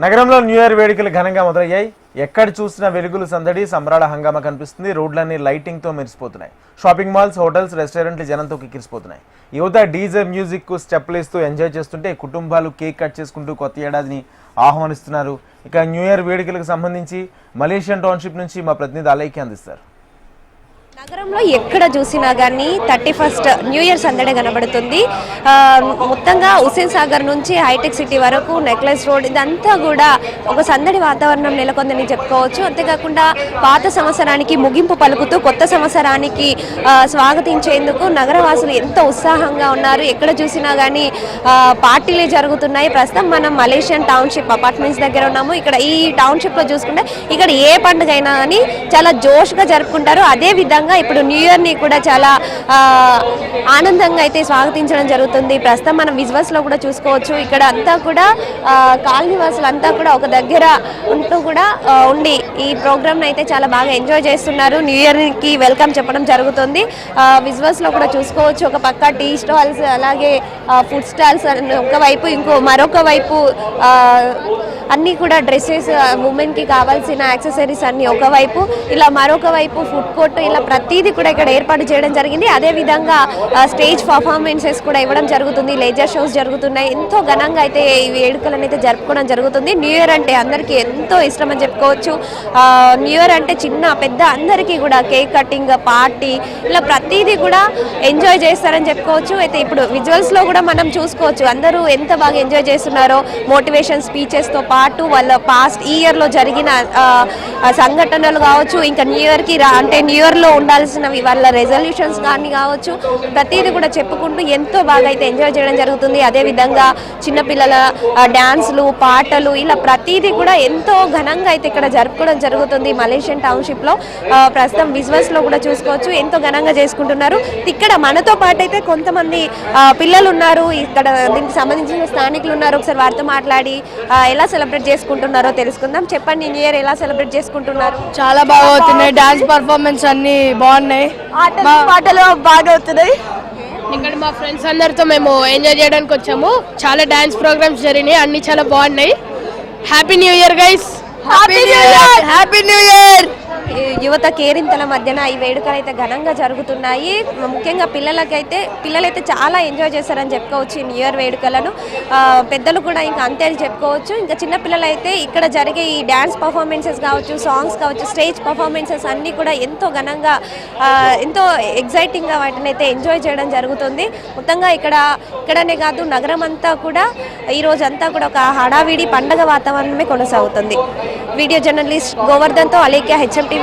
నగరంలో new year వేడుకలు ఘనంగా మొదలయ్యాయి. ఎక్కడ చూసినా వెలుగులు సందడి, సంబరాల హంగామా కనిపిస్తుంది. రోడ్లన్నీ లైటింగ్ తో మెరిసిపోతున్నాయి. షాపింగ్ మాల్స్, హోటల్స్, రెస్టారెంట్లు జనంతో కిక్కిరిసిపోతున్నాయి. యువత డీజే మ్యూజిక్ కు స్టెప్లు ఇస్తూ ఎంజాయ్ చేస్తుంటే కుటుంబాలు కేక్ కట్ చేసుకుంటూ కొత్త ఏడాదిని ఆహ్వానిస్తున్నారు. ఇక న్యూ ఇయర్ వేడుకలకు సంబంధించి మలేషియన్ టౌన్షిప్ నుంచి మా ప్రతినిధి అలైకి అందిస్తారు. నగరంలో ఎక్కడ చూసినా కానీ 31st న్యూ ఇయర్ సందడి కనబడుతుంది. మొత్తంగా హుస్సేన్ సాగర్ నుంచి హైటెక్ సిటీ వరకు నెక్లెస్ రోడ్ ఇదంతా కూడా ఒక సందడి వాతావరణం నెలకొందని చెప్పుకోవచ్చు. అంతేకాకుండా పాత సంవత్సరానికి ముగింపు పలుకుతూ కొత్త సంవత్సరానికి స్వాగతించేందుకు నగరవాసులు ఎంతో ఉత్సాహంగా ఉన్నారు. ఎక్కడ చూసినా కానీ పార్టీలే జరుగుతున్నాయి. ప్రస్తుతం మనం మలేషియన్ టౌన్షిప్ అపార్ట్మెంట్స్ దగ్గర ఉన్నాము. ఇక్కడ ఈ టౌన్షిప్లో చూసుకుంటే ఇక్కడ ఏ పండుగ అయినా కానీ చాలా జోష్గా జరుపుకుంటారు. అదే విధంగా ఇప్పుడు న్యూ ఇయర్ ని కూడా చాలా ఆనందంగా అయితే స్వాగతించడం జరుగుతుంది. ప్రస్తుతం మనం విజువల్స్ లో కూడా చూసుకోవచ్చు. ఇక్కడ అంతా కూడా కాలనీ వాసులు అంతా కూడా ఒక దగ్గర ఉంటూ కూడా ఉండి ఈ ప్రోగ్రామ్ అయితే చాలా బాగా ఎంజాయ్ చేస్తున్నారు. న్యూ ఇయర్ కి వెల్కమ్ చెప్పడం జరుగుతుంది. విజువల్స్ లో కూడా చూసుకోవచ్చు. ఒక పక్క టీ స్టాల్స్, అలాగే ఫుడ్ స్టాల్స్ ఒకవైపు, మరొక వైపు అన్నీ కూడా డ్రెస్సెస్, ఉమెన్ కి కావాల్సిన యాక్సెసరీస్ అన్ని ఒకవైపు, ఇలా మరొక వైపు ఫుడ్ కోర్ట్, ఇలా ప్రతిదీ కూడా ఇక్కడ ఏర్పాటు చేయడం జరిగింది. అదే విధంగా స్టేజ్ పర్ఫార్మెన్సెస్ కూడా ఇవ్వడం జరుగుతుంది. లేజర్ షోస్ జరుగుతున్నాయి. ఎంతో ఘనంగా అయితే ఈ వేడుకలను అయితే జరుపుకోవడం జరుగుతుంది. న్యూ ఇయర్ అంటే అందరికీ ఎంతో ఇష్టం అని చెప్పుకోవచ్చు. న్యూ ఇయర్ అంటే చిన్న పెద్ద అందరికీ కూడా కేక్ కటింగ్, పార్టీ, ఇలా ప్రతిదీ కూడా ఎంజాయ్ చేస్తారని చెప్పుకోవచ్చు. అయితే ఇప్పుడు విజువల్స్ లో కూడా మనం చూసుకోవచ్చు అందరూ ఎంత బాగా ఎంజాయ్ చేస్తున్నారో. మోటివేషన్ స్పీచెస్ తో పాటు వాళ్ళ పాస్ట్ ఇయర్ లో జరిగిన సంఘటనలు కావచ్చు, ఇంకా న్యూ ఇయర్ కి అంటే న్యూ ఇయర్ లో ఉండాల్సినవి వాళ్ళ రెజల్యూషన్స్ కానీ కావచ్చు, ప్రతిదీ కూడా చెప్పుకుంటూ ఎంతో బాగా అయితే ఎంజాయ్ చేయడం జరుగుతుంది. అదేవిధంగా చిన్నపిల్లల డ్యాన్స్లు, పాటలు, ఇలా ప్రతిదీ కూడా ఎంతో ఘనంగా అయితే ఇక్కడ జరుపుకోవడం జరుగుతుంది మలేషియన్ టౌన్షిప్ లో. ప్రస్తుతం విజువల్స్ లో కూడా చూసుకోవచ్చు ఎంతో ఘనంగా చేసుకుంటున్నారు. ఇక్కడ మనతో పాటు అయితే కొంతమంది పిల్లలు ఉన్నారు. ఇక్కడ దీనికి సంబంధించిన స్థానికులు ఉన్నారు. ఒకసారి వారితో మాట్లాడి ఎలా సెలబ్రేట్ చేసుకుంటున్నారో తెలుసుకుందాం. చెప్పండి, న్యూ ఇయర్ ఎలా సెలబ్రేట్ చేసుకుంటున్నారు? చాలా బాగా అవుతున్నాయి. డాన్స్ పర్ఫార్మెన్స్ అన్ని బాగున్నాయి. పాటలు బాగా అవుతున్నాయి. ఇక్కడ మా ఫ్రెండ్స్ అందరితో మేము ఎంజాయ్ చేయడానికి వచ్చాము. చాలా డాన్స్ ప్రోగ్రామ్స్ జరిగినాయి, అన్ని చాలా బాగున్నాయి. Happy new year guys. Happy new year. యువత కేరింతల మధ్యన ఈ వేడుకలు అయితే ఘనంగా జరుగుతున్నాయి. ముఖ్యంగా పిల్లలైతే చాలా ఎంజాయ్ చేస్తారని చెప్పుకోవచ్చు ఈ న్యూ ఇయర్ వేడుకలను. పెద్దలు కూడా ఇంకా అంతే అని చెప్పుకోవచ్చు. ఇంకా చిన్నపిల్లలు అయితే ఇక్కడ జరిగే ఈ డ్యాన్స్ పర్ఫార్మెన్సెస్ కావచ్చు, సాంగ్స్ కావచ్చు, స్టేజ్ పర్ఫార్మెన్సెస్ అన్నీ కూడా ఎంతో ఘనంగా, ఎంతో ఎగ్జైటింగ్గా వాటిని అయితే ఎంజాయ్ చేయడం జరుగుతుంది. మొత్తంగా ఇక్కడనే కాదు, నగరం అంతా కూడా ఈ రోజు అంతా కూడా ఒక హడావిడి పండగ వాతావరణమే కొనసాగుతుంది. వీడియో జర్నలిస్ట్ గోవర్ధన్తో అలేఖ్య, HMTV.